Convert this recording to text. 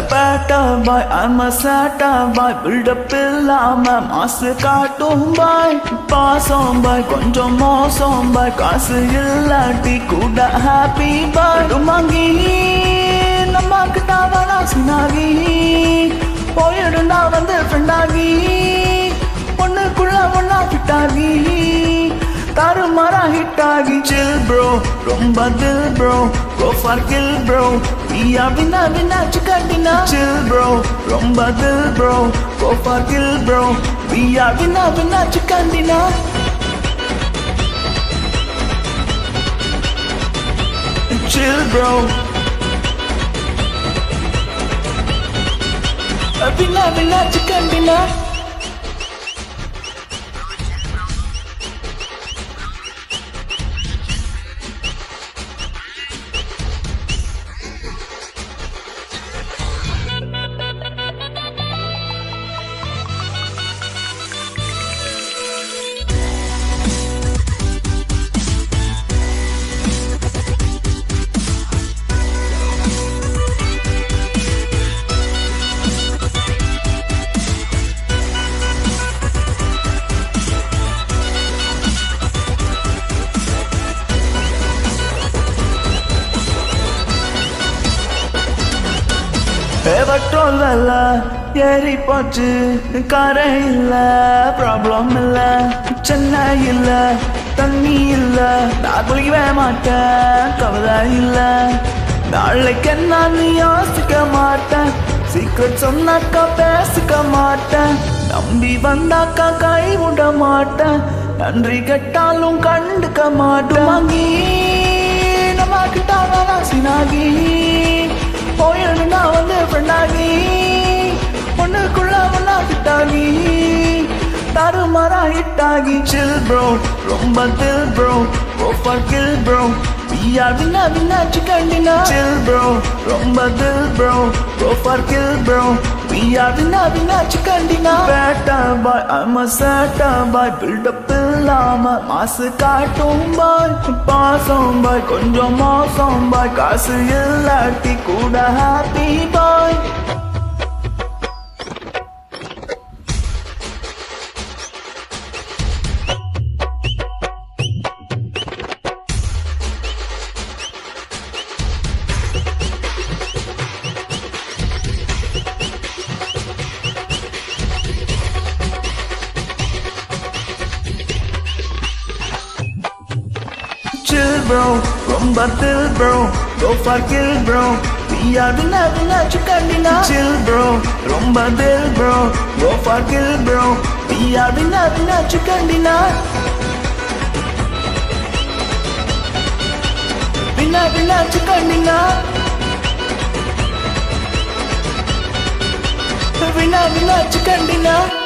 Bad boy, I'm a sad boy. Build up illama, masu காட்டும் boy. Pass on boy, கொஞ்சம் மோசம் boy. காசு இல்லாட்டி கூட happy boy. துமாங்கி நமக்கு தாவனா சினாகி போயிடுண்டா வந்து friend ஆகி ஒண்ணுக்குள்ள ஒண்ணா fit ஆகி தாறுமாறா hit ஆகி chill bro ரொம்ப தில் bro go for kill bro we are winner chicken dinner chill bro ரொம்ப தில் bro go for kill bro we are winner chicken dinner chill bro winner chicken dinner petrol வெல்ல ஏறி போச்சு காரே இல்ல problem இல்ல சென்னை இல்ல தண்ணி இல்ல நான் குளிக்கவே மாட்டேன் கவலை இல்ல நாளைக்கு நான் யோசிக்க மாட்டேன் சீக்கிரம் சொன்னாக்கா பேசிக்க மாட்டேன் நம்பி வந்தாக்கா கை விட மாட்டேன் நன்றி கெட்டாலும் கண்டுக்க மாட்டேன் வாங்கி நம்ம கிட்ட சினாகி போயிடுனா வந்து friend ஆகி ஒண்ணுக்குள்ள ஒண்ணா fit ஆகி தாறுமாறா hit ஆகி chill bro ரொம்ப தில் bro go for kill bro we are winner chicken dinner chill bro ரொம்ப தில் bro go for kill bro we are winner chicken dinner bad boy I'm a sad boy build up illama மாசு காட்டும் boy பாசம் boy கொஞ்சம் மோசம் boy காசு இல்லாட்டி கூட happy boy chill bro ரொம்ப தில் bro go for kill bro we are winner chicken dinner chill bro ரொம்ப தில் bro go for kill bro we are winner chicken dinner winner chicken dinner winner chicken dinner